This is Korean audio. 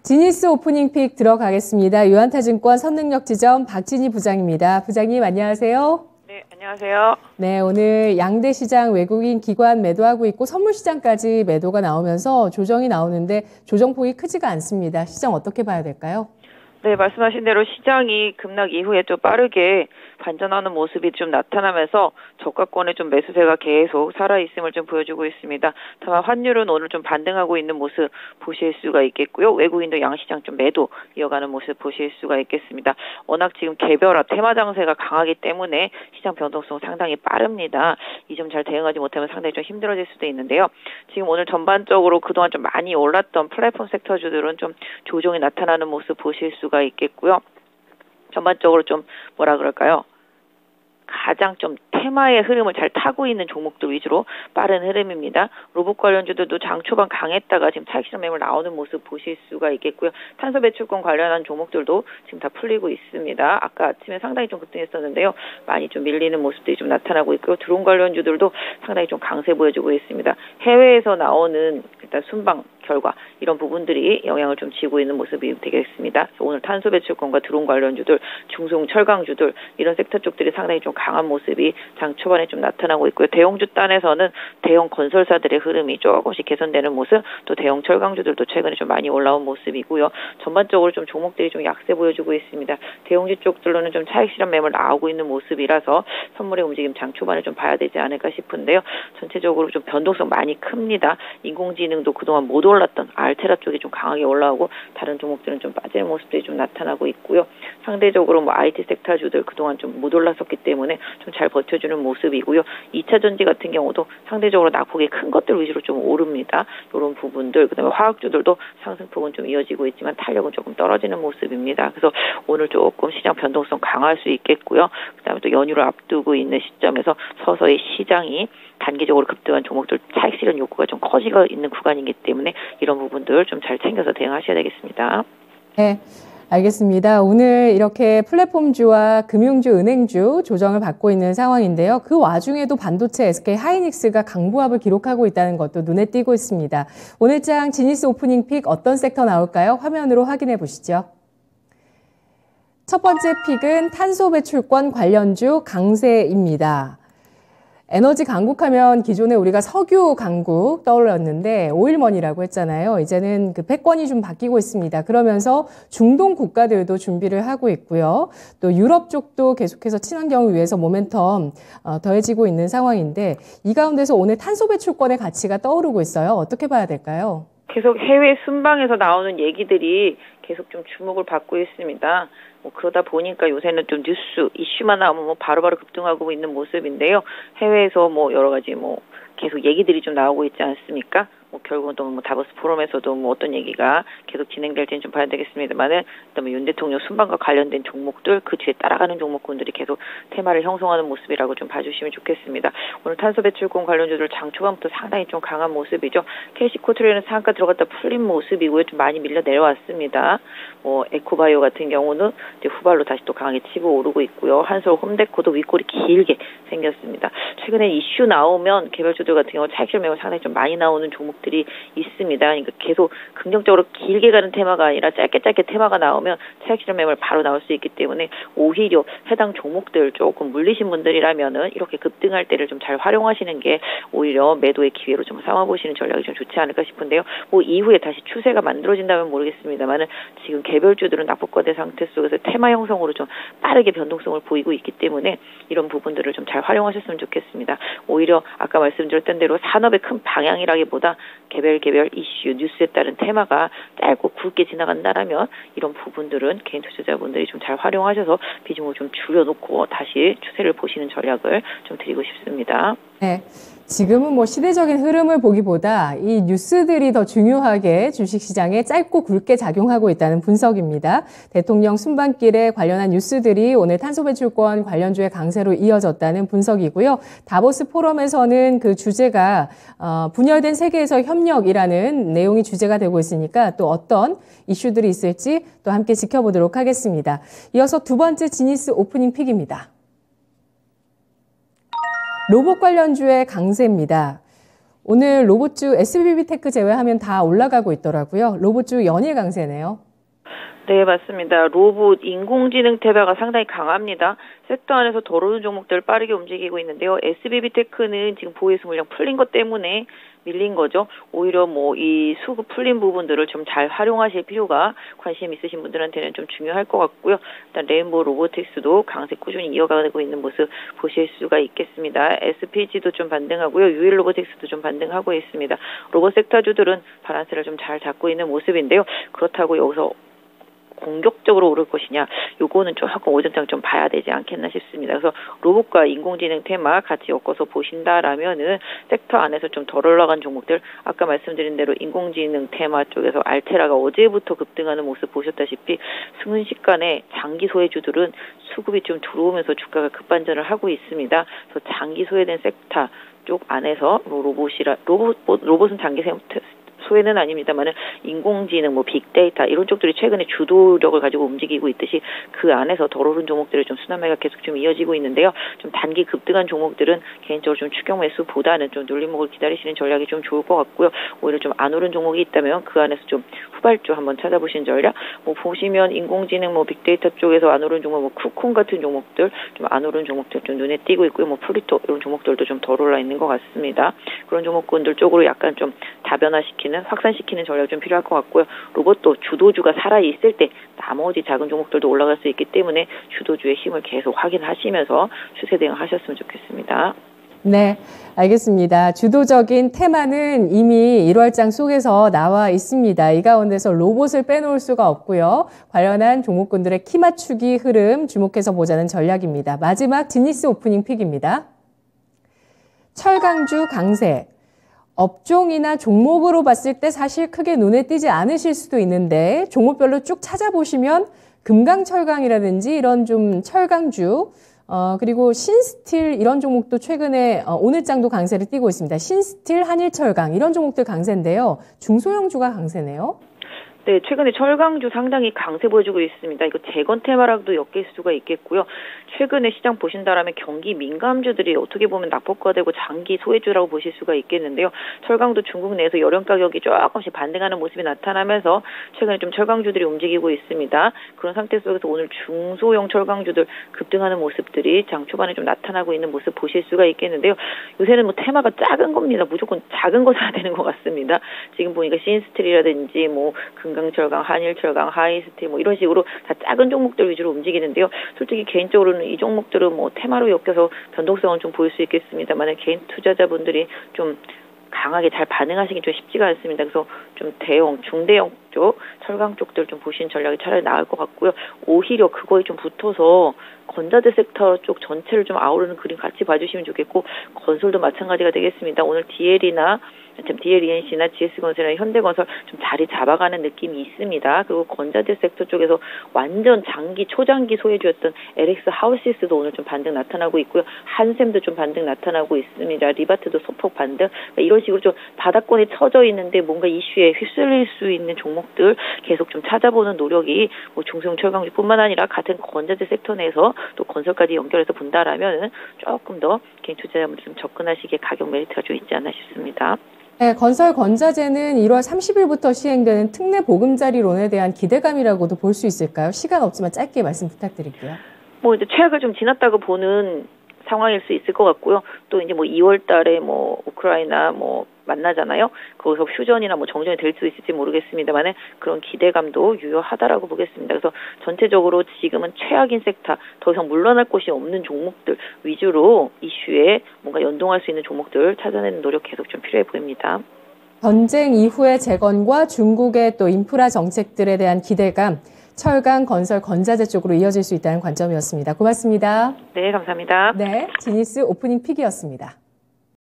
지니스 오프닝 픽 들어가겠습니다. 유한타증권 선능력지점 박진희 부장입니다. 부장님 안녕하세요. 네, 안녕하세요. 네, 오늘 양대 시장 외국인 기관 매도하고 있고 선물 시장까지 매도가 나오면서 조정이 나오는데 조정폭이 크지가 않습니다. 시장 어떻게 봐야 될까요? 네, 말씀하신 대로 시장이 급락 이후에 좀 빠르게 반전하는 모습이 좀 나타나면서 저가권의 좀 매수세가 계속 살아있음을 좀 보여주고 있습니다. 다만 환율은 오늘 좀 반등하고 있는 모습 보실 수가 있겠고요. 외국인도 양시장 좀 매도 이어가는 모습 보실 수가 있겠습니다. 워낙 지금 개별화 테마 장세가 강하기 때문에 시장 변동성 상당히 빠릅니다. 이 점 잘 대응하지 못하면 상당히 좀 힘들어질 수도 있는데요. 지금 오늘 전반적으로 그동안 좀 많이 올랐던 플랫폼 섹터주들은 좀 조정이 나타나는 모습 보실 수가 있겠고요. 전반적으로 좀 뭐라 그럴까요? 가장 좀 테마의 흐름을 잘 타고 있는 종목들 위주로 빠른 흐름입니다. 로봇 관련주들도 장 초반 강했다가 지금 차익 실현 매물 나오는 모습 보실 수가 있겠고요. 탄소 배출권 관련한 종목들도 지금 다 풀리고 있습니다. 아까 아침에 상당히 좀 급등했었는데요. 많이 좀 밀리는 모습들이 좀 나타나고 있고요. 드론 관련주들도 상당히 좀 강세 보여주고 있습니다. 해외에서 나오는 일단 순방 결과 이런 부분들이 영향을 좀 지고 있는 모습이 되겠습니다. 오늘 탄소 배출권과 드론 관련주들, 중소형 철강주들 이런 섹터 쪽들이 상당히 좀 강한 모습이 장 초반에 좀 나타나고 있고요. 대형주 단에서는 대형 건설사들의 흐름이 조금씩 개선되는 모습, 또 대형 철강주들도 최근에 좀 많이 올라온 모습이고요. 전반적으로 좀 종목들이 좀 약세 보여주고 있습니다. 대형주 쪽들로는 좀 차익 실현 매물 나오고 있는 모습이라서 선물의 움직임 장 초반에 좀 봐야 되지 않을까 싶은데요. 전체적으로 좀 변동성 많이 큽니다. 인공지능도 그동안 못 올랐던 알테라 쪽이 좀 강하게 올라오고 다른 종목들은 좀 빠지는 모습들이 좀 나타나고 있고요. 상대적으로 뭐 IT 섹터주들 그동안 좀 못 올랐었기 때문에 좀 잘 버텨주는 모습이고요. 2차 전지 같은 경우도 상대적으로 낙폭이 큰 것들 위주로 좀 오릅니다. 이런 부분들, 그다음에 화학주들도 상승폭은 좀 이어지고 있지만 탄력은 조금 떨어지는 모습입니다. 그래서 오늘 조금 시장 변동성 강할 수 있겠고요. 그다음에 또 연휴를 앞두고 있는 시점에서 서서히 시장이 단기적으로 급등한 종목들 차익 실현 욕구가 좀 커지고 있는 구간이기 때문에 이런 부분들 좀 잘 챙겨서 대응하셔야 되겠습니다. 네. 알겠습니다. 오늘 이렇게 플랫폼주와 금융주, 은행주 조정을 받고 있는 상황인데요. 그 와중에도 반도체 SK 하이닉스가 강보합을 기록하고 있다는 것도 눈에 띄고 있습니다. 오늘장 지니스 오프닝 픽 어떤 섹터 나올까요? 화면으로 확인해 보시죠. 첫 번째 픽은 탄소 배출권 관련주 강세입니다. 에너지 강국하면 기존에 우리가 석유 강국 떠올랐는데 오일머니라고 했잖아요. 이제는 그 패권이 좀 바뀌고 있습니다. 그러면서 중동 국가들도 준비를 하고 있고요. 또 유럽 쪽도 계속해서 친환경을 위해서 모멘텀 더해지고 있는 상황인데 이 가운데서 오늘 탄소 배출권의 가치가 떠오르고 있어요. 어떻게 봐야 될까요? 계속 해외 순방에서 나오는 얘기들이 계속 좀 주목을 받고 있습니다. 그러다 보니까 요새는 좀 뉴스 이슈만 나오면 바로바로 급등하고 있는 모습인데요. 해외에서 여러 가지 계속 얘기들이 좀 나오고 있지 않습니까? 결국은 또 다보스 포럼에서도 어떤 얘기가 계속 진행될지는 좀 봐야 되겠습니다만은, 그다음에 윤 대통령 순방과 관련된 종목들, 그 뒤에 따라가는 종목군들이 계속 테마를 형성하는 모습이라고 좀 봐주시면 좋겠습니다. 오늘 탄소 배출권 관련주들 장 초반부터 상당히 좀 강한 모습이죠. KC코트레는 상한가 들어갔다 풀린 모습이고요. 좀 많이 밀려 내려왔습니다. 에코바이오 같은 경우는 이제 후발로 다시 또 강하게 치고 오르고 있고요. 한솔 홈데코도 윗골이 길게 생겼습니다. 최근에 이슈 나오면 개별주들 같은 경우 차익 실현 매물 상당히 좀 많이 나오는 종목들이 있습니다. 그러니까 계속 긍정적으로 길게 가는 테마가 아니라 짧게 테마가 나오면 차익 실현 매물 바로 나올 수 있기 때문에 오히려 해당 종목들 조금 물리신 분들이라면은 이렇게 급등할 때를 좀 잘 활용하시는 게 오히려 매도의 기회로 좀 삼아보시는 전략이 좀 좋지 않을까 싶은데요. 이후에 다시 추세가 만들어진다면 모르겠습니다만은 지금 개별주들은 낙폭과대 상태 속에서 테마 형성으로 좀 빠르게 변동성을 보이고 있기 때문에 이런 부분들을 좀 잘 활용하셨으면 좋겠습니다. 오히려 아까 말씀드렸던 대로 산업의 큰 방향이라기보다 개별 이슈, 뉴스에 따른 테마가 짧고 굵게 지나간다라면 이런 부분들은 개인 투자자분들이 좀 잘 활용하셔서 비중을 좀 줄여놓고 다시 추세를 보시는 전략을 좀 드리고 싶습니다. 네. 지금은 시대적인 흐름을 보기보다 이 뉴스들이 더 중요하게 주식시장에 짧고 굵게 작용하고 있다는 분석입니다. 대통령 순방길에 관련한 뉴스들이 오늘 탄소 배출권 관련주의 강세로 이어졌다는 분석이고요. 다보스 포럼에서는 그 주제가 분열된 세계에서 협력이라는 내용이 주제가 되고 있으니까 또 어떤 이슈들이 있을지 또 함께 지켜보도록 하겠습니다. 이어서 두 번째 지니스 오프닝 픽입니다. 로봇 관련주의 강세입니다. 오늘 로봇주 SBB테크 제외하면 다 올라가고 있더라고요. 로봇주 연일 강세네요. 네, 맞습니다. 로봇, 인공지능 테마가 상당히 강합니다. 섹터 안에서 덜 오른 종목들 빠르게 움직이고 있는데요. SBB테크는 지금 보유수 물량 풀린 것 때문에 밀린 거죠. 오히려 이 수급 풀린 부분들을 좀 잘 활용하실 필요가 관심 있으신 분들한테는 좀 중요할 것 같고요. 일단 레인보우 로보틱스도 강세 꾸준히 이어가고 있는 모습 보실 수가 있겠습니다. SPG도 좀 반등하고요. UL 로보틱스도 좀 반등하고 있습니다. 로봇 섹터주들은 바란스를 좀 잘 잡고 있는 모습인데요. 그렇다고 여기서 공격적으로 오를 것이냐, 요거는 조금 오전장 좀 봐야 되지 않겠나 싶습니다. 그래서 로봇과 인공지능 테마 같이 엮어서 보신다라면은 섹터 안에서 좀 덜 올라간 종목들, 아까 말씀드린 대로 인공지능 테마 쪽에서 알테라가 어제부터 급등하는 모습 보셨다시피 순식간에 장기 소외주들은 수급이 좀 들어오면서 주가가 급반전을 하고 있습니다. 그래서 장기 소외된 섹터 쪽 안에서 로봇은 장기 소외는 아닙니다만은 인공지능, 빅데이터 이런 쪽들이 최근에 주도력을 가지고 움직이고 있듯이 그 안에서 덜 오른 종목들의 좀 순환매가 계속 좀 이어지고 있는데요. 좀 단기 급등한 종목들은 개인적으로 좀 추격 매수보다는 좀 눌림목을 기다리시는 전략이 좀 좋을 것 같고요. 오히려 좀 안 오른 종목이 있다면 그 안에서 좀 후발주 한번 찾아보시는 전략. 보시면 인공지능, 빅데이터 쪽에서 안 오른 종목, 쿠콘 같은 종목들, 좀 안 오른 종목들 좀 눈에 띄고 있고요. 프리토 이런 종목들도 좀 덜 올라 있는 것 같습니다. 그런 종목군들 쪽으로 약간 좀 다변화시키는, 확산시키는 전략이 좀 필요할 것 같고요. 로봇도 주도주가 살아있을 때 나머지 작은 종목들도 올라갈 수 있기 때문에 주도주의 힘을 계속 확인하시면서 추세 대응하셨으면 좋겠습니다. 네, 알겠습니다. 주도적인 테마는 이미 1월장 속에서 나와 있습니다. 이 가운데서 로봇을 빼놓을 수가 없고요. 관련한 종목군들의 키 맞추기 흐름 주목해서 보자는 전략입니다. 마지막 지니스 오프닝 픽입니다. 철강주 강세. 업종이나 종목으로 봤을 때 사실 크게 눈에 띄지 않으실 수도 있는데 종목별로 쭉 찾아보시면 금강철강이라든지 이런 좀 철강주, 그리고 신스틸 이런 종목도 최근에 오늘장도 강세를 띠고 있습니다. 신스틸, 한일철강 이런 종목들 강세인데요. 중소형주가 강세네요. 네, 최근에 철강주 상당히 강세 보여주고 있습니다. 이거 재건 테마랑도 엮일 수가 있겠고요. 최근에 시장 보신다라면 경기 민감주들이 어떻게 보면 낙폭과되고 장기 소외주라고 보실 수가 있겠는데요. 철강도 중국 내에서 여령 가격이 조금씩 반등하는 모습이 나타나면서 최근에 좀 철강주들이 움직이고 있습니다. 그런 상태 속에서 오늘 중소형 철강주들 급등하는 모습들이 장 초반에 좀 나타나고 있는 모습 보실 수가 있겠는데요. 요새는 테마가 작은 겁니다. 무조건 작은 거 사야 되는 것 같습니다. 지금 보니까 신스틸이라든지 금강철강, 한일철강, 하이스틸 이런 식으로 다 작은 종목들 위주로 움직이는데요. 솔직히 개인적으로는 이 종목들은 테마로 엮여서 변동성은 좀 보일 수 있겠습니다만 개인 투자자분들이 좀 강하게 잘 반응하시기 좀 쉽지가 않습니다. 그래서 좀 대형, 중대형 쪽, 철강 쪽들 좀 보시는 전략이 차라리 나을 것 같고요. 오히려 그거에 좀 붙어서 건자재 섹터 쪽 전체를 좀 아우르는 그림 같이 봐주시면 좋겠고, 건설도 마찬가지가 되겠습니다. 오늘 DLENC나 GS건설이나 현대건설 좀 자리 잡아가는 느낌이 있습니다. 그리고 건자재 섹터 쪽에서 완전 초장기 소외주였던 LX 하우시스도 오늘 좀 반등 나타나고 있고요. 한샘도 좀 반등 나타나고 있습니다. 리바트도 소폭 반등. 이런 식으로 좀 바닥권에 처져 있는데 뭔가 이슈에 휩쓸릴 수 있는 종목들 계속 좀 찾아보는 노력이 중소형 철강주뿐만 아니라 같은 건자재 섹터 내에서 또 건설까지 연결해서 본다라면 조금 더 개인 투자자분들 좀 접근하시기에 가격 메리트가 좀 있지 않나 싶습니다. 네, 건설 건자재는 1월 30일부터 시행되는 특례 보금자리론에 대한 기대감이라고도 볼 수 있을까요? 시간 없지만 짧게 말씀 부탁드릴게요. 이제 최악을 좀 지났다고 보는 상황일 수 있을 것 같고요. 또 이제 2월 달에 우크라이나 만나잖아요. 거기서 휴전이나 정전이 될 수 있을지 모르겠습니다만 그런 기대감도 유효하다라고 보겠습니다. 그래서 전체적으로 지금은 최악인 섹터, 더 이상 물러날 곳이 없는 종목들 위주로 이슈에 뭔가 연동할 수 있는 종목들 찾아내는 노력 계속 좀 필요해 보입니다. 전쟁 이후의 재건과 중국의 또 인프라 정책들에 대한 기대감, 철강, 건설, 건자재 쪽으로 이어질 수 있다는 관점이었습니다. 고맙습니다. 네, 감사합니다. 네, 지니스 오프닝 픽이었습니다.